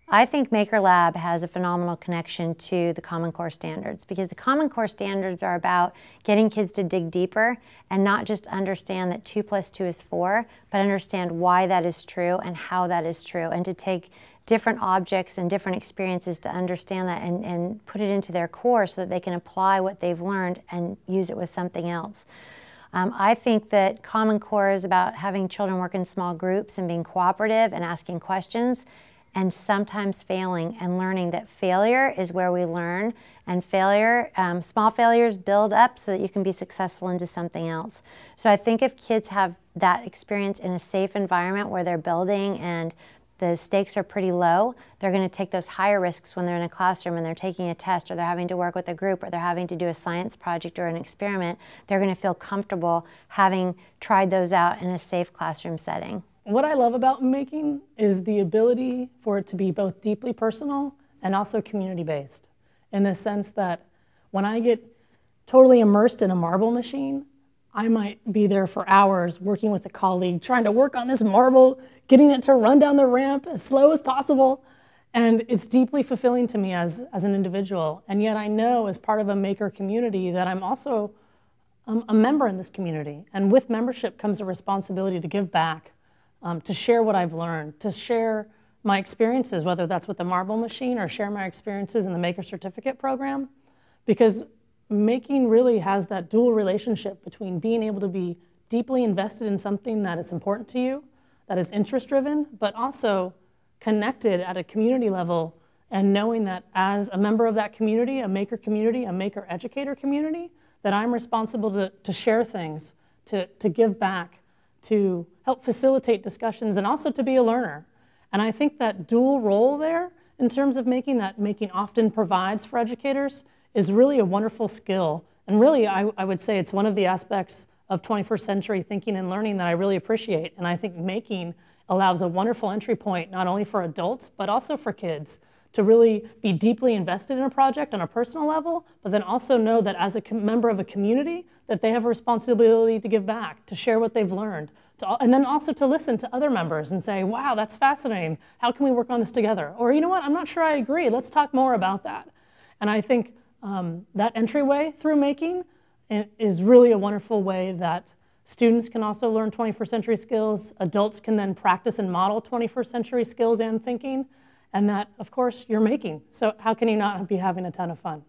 I think Maker Lab has a phenomenal connection to the Common Core standards, because the Common Core standards are about getting kids to dig deeper and not just understand that 2 + 2 is 4, but understand why that is true and how that is true, and to take different objects and different experiences to understand that and put it into their core so that they can apply what they've learned and use it with something else. I think that Common Core is about having children work in small groups and being cooperative and asking questions, and sometimes failing and learning that failure is where we learn, and small failures build up so that you can be successful into something else. So I think if kids have that experience in a safe environment where they're building and the stakes are pretty low, they're going to take those higher risks when they're in a classroom and they're taking a test, or they're having to work with a group, or they're having to do a science project or an experiment. They're going to feel comfortable having tried those out in a safe classroom setting. What I love about making is the ability for it to be both deeply personal and also community-based, in the sense that when I get totally immersed in a marble machine, I might be there for hours working with a colleague, trying to work on this marble, getting it to run down the ramp as slow as possible. And it's deeply fulfilling to me as an individual. And yet I know, as part of a maker community, that I'm also a member in this community. And with membership comes a responsibility to give back, to share what I've learned, to share my experiences, whether that's with the marble machine or share my experiences in the Maker Certificate program. Because making really has that dual relationship between being able to be deeply invested in something that is important to you, that is interest-driven, but also connected at a community level, and knowing that as a member of that community, a maker educator community, that I'm responsible to share things, to give back, to help facilitate discussions, and also to be a learner. And I think that dual role there, in terms of making often provides for educators, is really a wonderful skill. And really, I would say it's one of the aspects of 21st century thinking and learning that I really appreciate. And I think making allows a wonderful entry point, not only for adults, but also for kids, to really be deeply invested in a project on a personal level, but then also know that as a member of a community, that they have a responsibility to give back, to share what they've learned, and then also to listen to other members and say, wow, that's fascinating. How can we work on this together? Or, you know what, I'm not sure I agree. Let's talk more about that. And I think that entryway through making is really a wonderful way that students can also learn 21st century skills, adults can then practice and model 21st century skills and thinking, and that, of course, you're making. So how can you not be having a ton of fun?